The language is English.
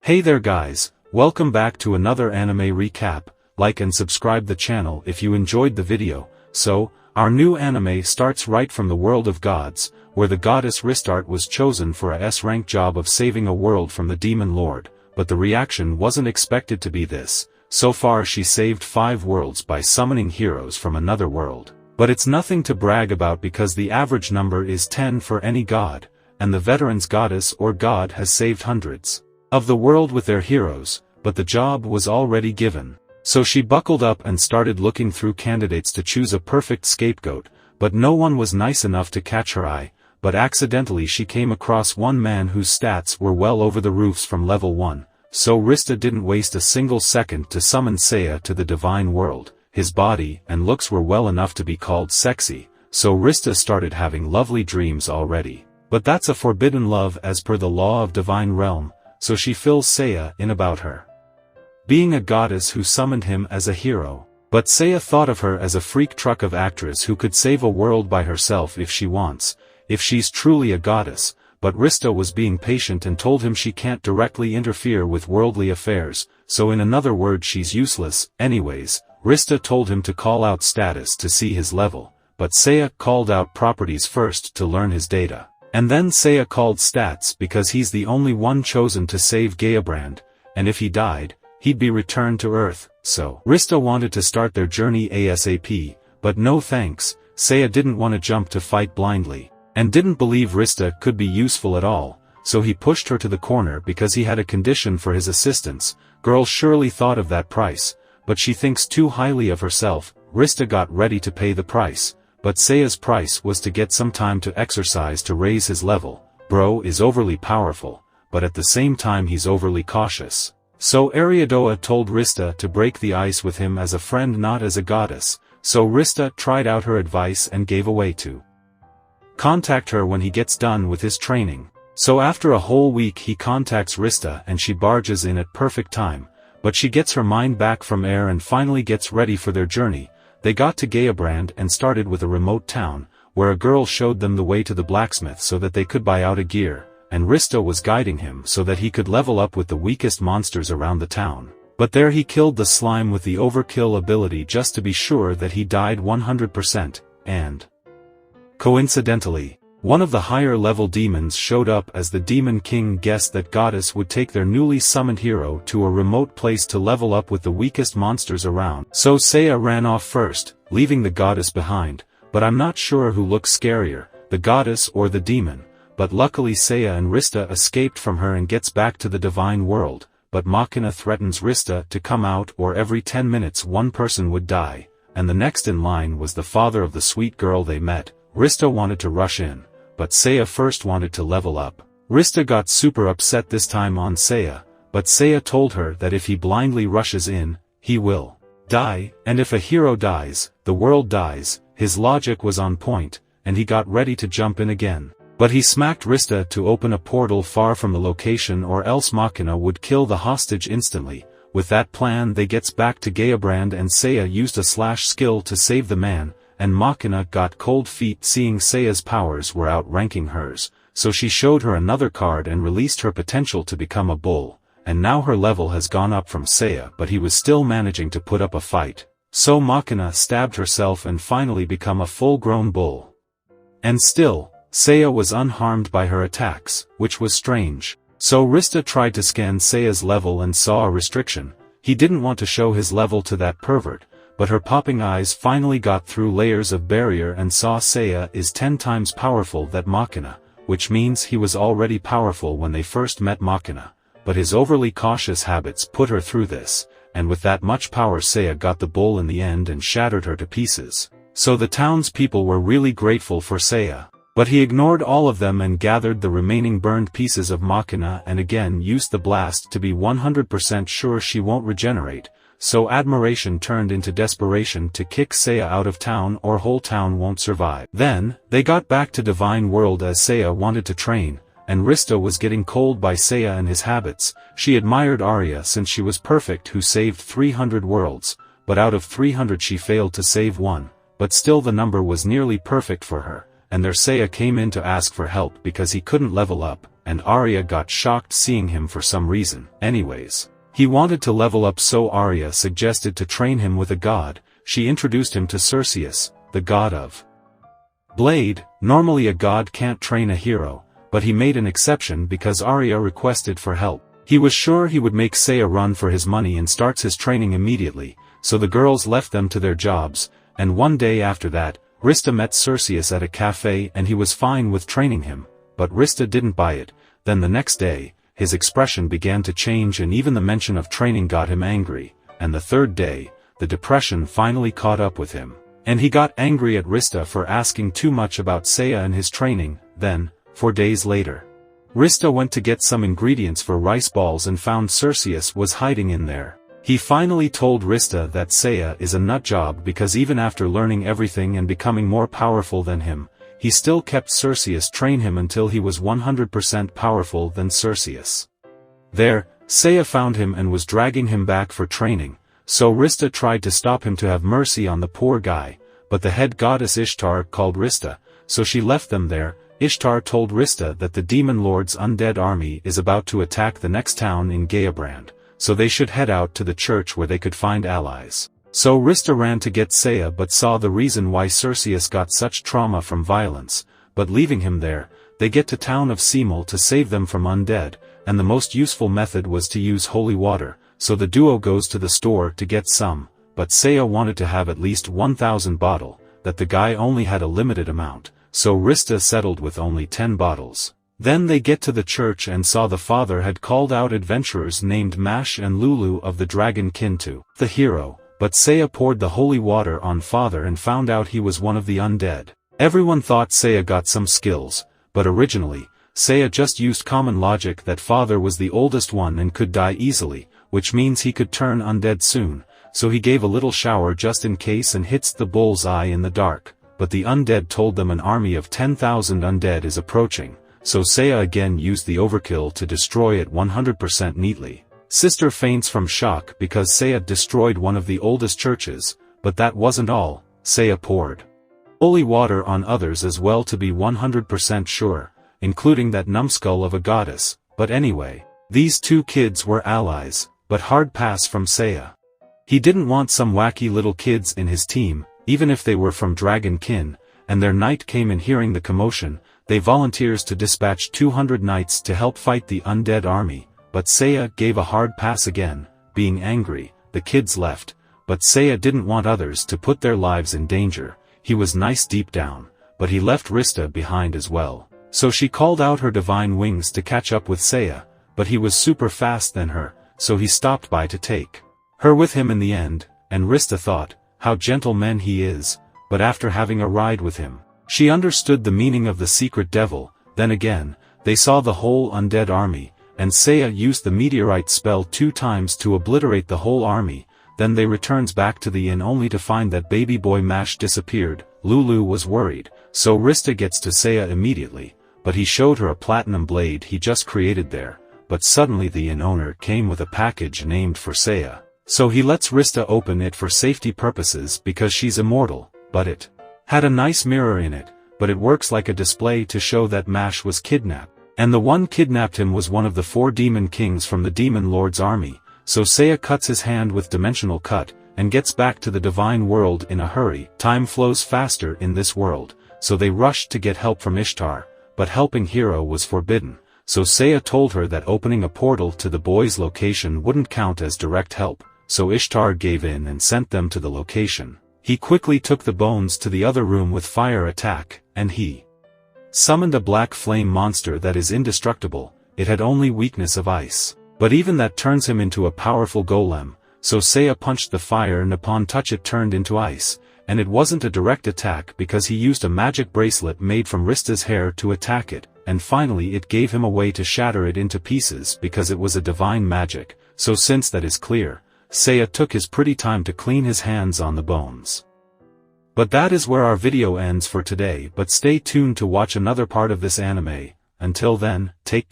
Hey there guys, welcome back to another anime recap. Like and subscribe the channel if you enjoyed the video. So, our new anime starts right from the world of gods, where the goddess Ristart was chosen for a S-rank job of saving a world from the demon lord, but the reaction wasn't expected to be this. So far she saved 5 worlds by summoning heroes from another world. But it's nothing to brag about because the average number is 10 for any god, and the veteran's goddess or god has saved hundreds of the world with their heroes, but the job was already given. So she buckled up and started looking through candidates to choose a perfect scapegoat, but no one was nice enough to catch her eye, but accidentally she came across one man whose stats were well over the roofs from level 1, so Rista didn't waste a single second to summon Seiya to the divine world. His body and looks were well enough to be called sexy, so Rista started having lovely dreams already. But that's a forbidden love as per the law of divine realm, so she fills Seiya in about her being a goddess who summoned him as a hero. But Seiya thought of her as a freak truck of actress who could save a world by herself if she wants, if she's truly a goddess, but Rista was being patient and told him she can't directly interfere with worldly affairs, so in another word she's useless. Anyways, Rista told him to call out status to see his level, but Seiya called out properties first to learn his data. And then Seiya called stats because he's the only one chosen to save Gaiabrand, and if he died, he'd be returned to Earth, so Rista wanted to start their journey ASAP, but no thanks. Seiya didn't want to jump to fight blindly, and didn't believe Rista could be useful at all, so he pushed her to the corner because he had a condition for his assistance. Girl surely thought of that price, but she thinks too highly of herself. Rista got ready to pay the price. But Seiya's price was to get some time to exercise to raise his level. Bro is overly powerful, but at the same time he's overly cautious. So Ariadoa told Rista to break the ice with him as a friend, not as a goddess, so Rista tried out her advice and gave away to contact her when he gets done with his training. So after a whole week he contacts Rista and she barges in at perfect time, but she gets her mind back from air and finally gets ready for their journey. They got to Gaiabrand and started with a remote town, where a girl showed them the way to the blacksmith so that they could buy out a gear, and Rista was guiding him so that he could level up with the weakest monsters around the town. But there he killed the slime with the overkill ability just to be sure that he died 100%, and coincidentally, one of the higher level demons showed up as the demon king guessed that goddess would take their newly summoned hero to a remote place to level up with the weakest monsters around. So Seiya ran off first, leaving the goddess behind, but I'm not sure who looks scarier, the goddess or the demon, but luckily Seiya and Rista escaped from her and gets back to the divine world, but Machina threatens Rista to come out or every 10 minutes one person would die, and the next in line was the father of the sweet girl they met. Rista wanted to rush in, but Seiya first wanted to level up. Rista got super upset this time on Seiya, but Seiya told her that if he blindly rushes in, he will die, and if a hero dies, the world dies. His logic was on point, and he got ready to jump in again. But he smacked Rista to open a portal far from the location or else Machina would kill the hostage instantly. With that plan they gets back to Gaiabrand and Seiya used a slash skill to save the man, and Machina got cold feet seeing Seiya's powers were outranking hers, so she showed her another card and released her potential to become a bull, and now her level has gone up from Seiya but he was still managing to put up a fight. So Machina stabbed herself and finally become a full-grown bull. And still, Seiya was unharmed by her attacks, which was strange. So Rista tried to scan Seiya's level and saw a restriction. He didn't want to show his level to that pervert, but her popping eyes finally got through layers of barrier and saw Seiya is 10 times powerful than Machina, which means he was already powerful when they first met Machina, but his overly cautious habits put her through this, and with that much power Seiya got the bull in the end and shattered her to pieces. So the townspeople were really grateful for Seiya. But he ignored all of them and gathered the remaining burned pieces of Machina and again used the blast to be 100% sure she won't regenerate. So admiration turned into desperation to kick Seiya out of town or whole town won't survive. Then, they got back to Divine World as Seiya wanted to train, and Rista was getting cold by Seiya and his habits. She admired Arya since she was perfect who saved 300 worlds, but out of 300 she failed to save one, but still the number was nearly perfect for her, and their Seiya came in to ask for help because he couldn't level up. and Arya got shocked seeing him for some reason. Anyways, he wanted to level up, so Arya suggested to train him with a god. She introduced him to Cerseus, the god of Blade. Normally a god can't train a hero, but he made an exception because Arya requested for help. He was sure he would make Seiya run for his money and starts his training immediately, so the girls left them to their jobs, and one day after that, Rista met Cerseus at a cafe and he was fine with training him, but Rista didn't buy it. Then the next day, his expression began to change and even the mention of training got him angry, and the third day, the depression finally caught up with him, and he got angry at Rista for asking too much about Seiya and his training. Then, 4 days later, Rista went to get some ingredients for rice balls and found Cerseus was hiding in there. He finally told Rista that Seiya is a nutjob because even after learning everything and becoming more powerful than him, he still kept Cerseus train him until he was 100% powerful than Cerseus. There, Seiya found him and was dragging him back for training, so Rista tried to stop him to have mercy on the poor guy, but the head goddess Ishtar called Rista, so she left them there. Ishtar told Rista that the demon lord's undead army is about to attack the next town in Gaiabrand, so they should head out to the church where they could find allies. So Rista ran to get Seiya but saw the reason why Cerseus got such trauma from violence, but leaving him there, they get to town of Simul to save them from undead, and the most useful method was to use holy water, so the duo goes to the store to get some, but Seiya wanted to have at least 1,000 bottle, that the guy only had a limited amount, so Rista settled with only 10 bottles. Then they get to the church and saw the father had called out adventurers named Mash and Lulu of the dragon kin to the hero, but Seiya poured the holy water on father and found out he was one of the undead. Everyone thought Seiya got some skills, but originally, Seiya just used common logic that father was the oldest one and could die easily, which means he could turn undead soon, so he gave a little shower just in case and hits the bull's eye in the dark, but the undead told them an army of 10,000 undead is approaching, so Seiya again used the overkill to destroy it 100% neatly. Sister faints from shock because Seiya destroyed one of the oldest churches, but that wasn't all. Seiya poured holy water on others as well to be 100% sure, including that numbskull of a goddess, but anyway, these two kids were allies, but hard pass from Seiya. He didn't want some wacky little kids in his team, even if they were from dragon kin, and their knight came in hearing the commotion. They volunteers to dispatch 200 knights to help fight the undead army, but Seiya gave a hard pass again. Being angry, the kids left, but Seiya didn't want others to put their lives in danger. He was nice deep down, but he left Rista behind as well. So she called out her divine wings to catch up with Seiya, but he was super fast than her, so he stopped by to take her with him in the end, and Rista thought, how gentleman he is, but after having a ride with him, she understood the meaning of the secret devil. Then again, they saw the whole undead army, and Seiya used the meteorite spell 2 times to obliterate the whole army. Then they returns back to the inn only to find that baby boy Mash disappeared. Lulu was worried, so Rista gets to Seiya immediately, but he showed her a platinum blade he just created there, but suddenly the inn owner came with a package named for Seiya, so he lets Rista open it for safety purposes because she's immortal, but it had a nice mirror in it, but it works like a display to show that Mash was kidnapped, and the one kidnapped him was one of the 4 demon kings from the demon lord's army. So Seiya cuts his hand with dimensional cut, and gets back to the divine world in a hurry. Time flows faster in this world, so they rushed to get help from Ishtar, but helping Hero was forbidden, so Seiya told her that opening a portal to the boy's location wouldn't count as direct help, so Ishtar gave in and sent them to the location. He quickly took the bones to the other room with fire attack, and he summoned a black flame monster that is indestructible. It had only weakness of ice, but even that turns him into a powerful golem, so Seiya punched the fire and upon touch it turned into ice, and it wasn't a direct attack because he used a magic bracelet made from Rista's hair to attack it, and finally it gave him a way to shatter it into pieces because it was a divine magic. So since that is clear, Seiya took his pretty time to clean his hands on the bones. But that is where our video ends for today, but stay tuned to watch another part of this anime. Until then, take care.